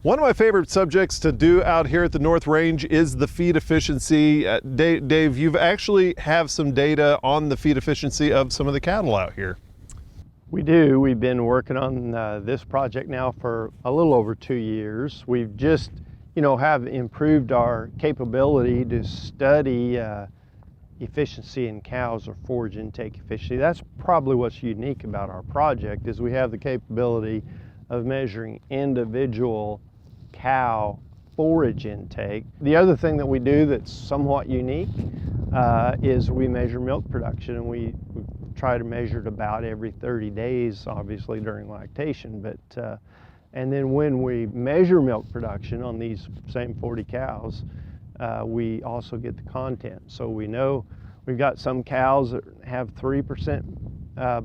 One of my favorite subjects to do out here at the North Range is the feed efficiency. Dave, you've actually have some data on the feed efficiency of some of the cattle out here. We do. We've been working on this project now for a little over 2 years. We've just, have improved our capability to study efficiency in cows, or forage intake efficiency. That's probably what's unique about our project, is we have the capability of measuring individual cow forage intake. The other thing that we do that's somewhat unique is we measure milk production, and we try to measure it about every 30 days, obviously during lactation. But and then when we measure milk production on these same 40 cows, we also get the content. So we know we've got some cows that have 3%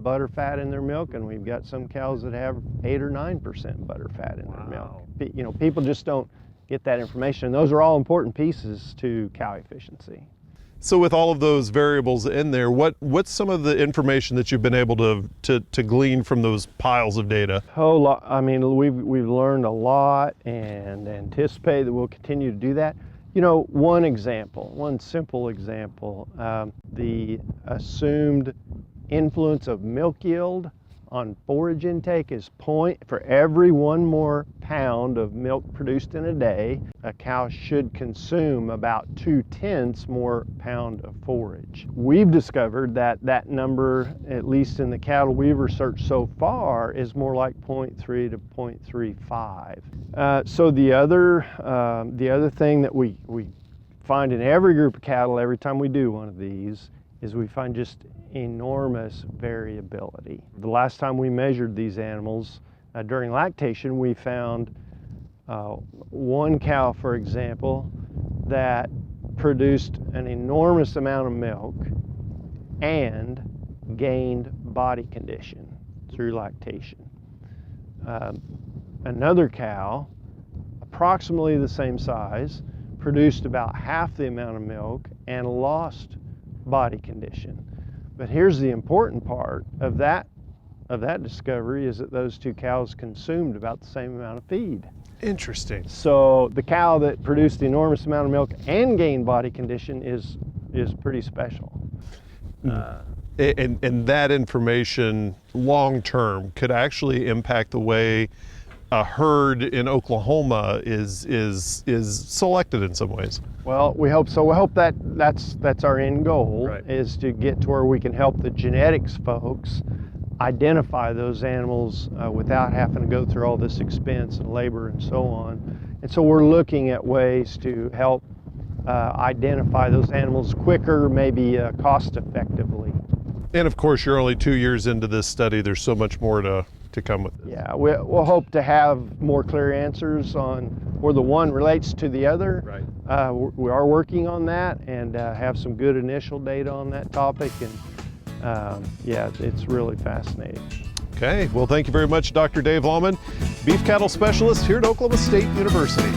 butter fat in their milk, and we've got some cows that have 8 or 9% butter fat in their milk. People just don't get that information. And those are all important pieces to cow efficiency. So with all of those variables in there, what's some of the information that you've been able to glean from those piles of data? Whole lot. I mean, we've learned a lot, and anticipate that we'll continue to do that. One simple example, the assumed influence of milk yield on forage intake is for every 1 more pound of milk produced in a day, a cow should consume about 2/10 more pound of forage. We've discovered that number, at least in the cattle we've researched so far, is more like 0.3 to 0.35. So the other thing that we find in every group of cattle every time we do one of these is we find just enormous variability. The last time we measured these animals during lactation, we found one cow, for example, that produced an enormous amount of milk and gained body condition through lactation. Another cow, approximately the same size, produced about half the amount of milk and lost body condition. But here's the important part of that discovery, is that those 2 cows consumed about the same amount of feed. Interesting. So the cow that produced the enormous amount of milk and gained body condition is pretty special. And that information long term could actually impact the way a herd in Oklahoma is selected in some ways. Well, we hope so. We hope that's our end goal, right, is to get to where we can help the genetics folks identify those animals without having to go through all this expense and labor and so on. And so we're looking at ways to help identify those animals quicker, maybe cost effectively. And of course, you're only 2 years into this study. There's so much more to come with this. Yeah, we'll hope to have more clear answers on where the one relates to the other. Right. We are working on that, and have some good initial data on that topic. And yeah, it's really fascinating. Okay, well, thank you very much, Dr. Dave Lalman, beef cattle specialist here at Oklahoma State University.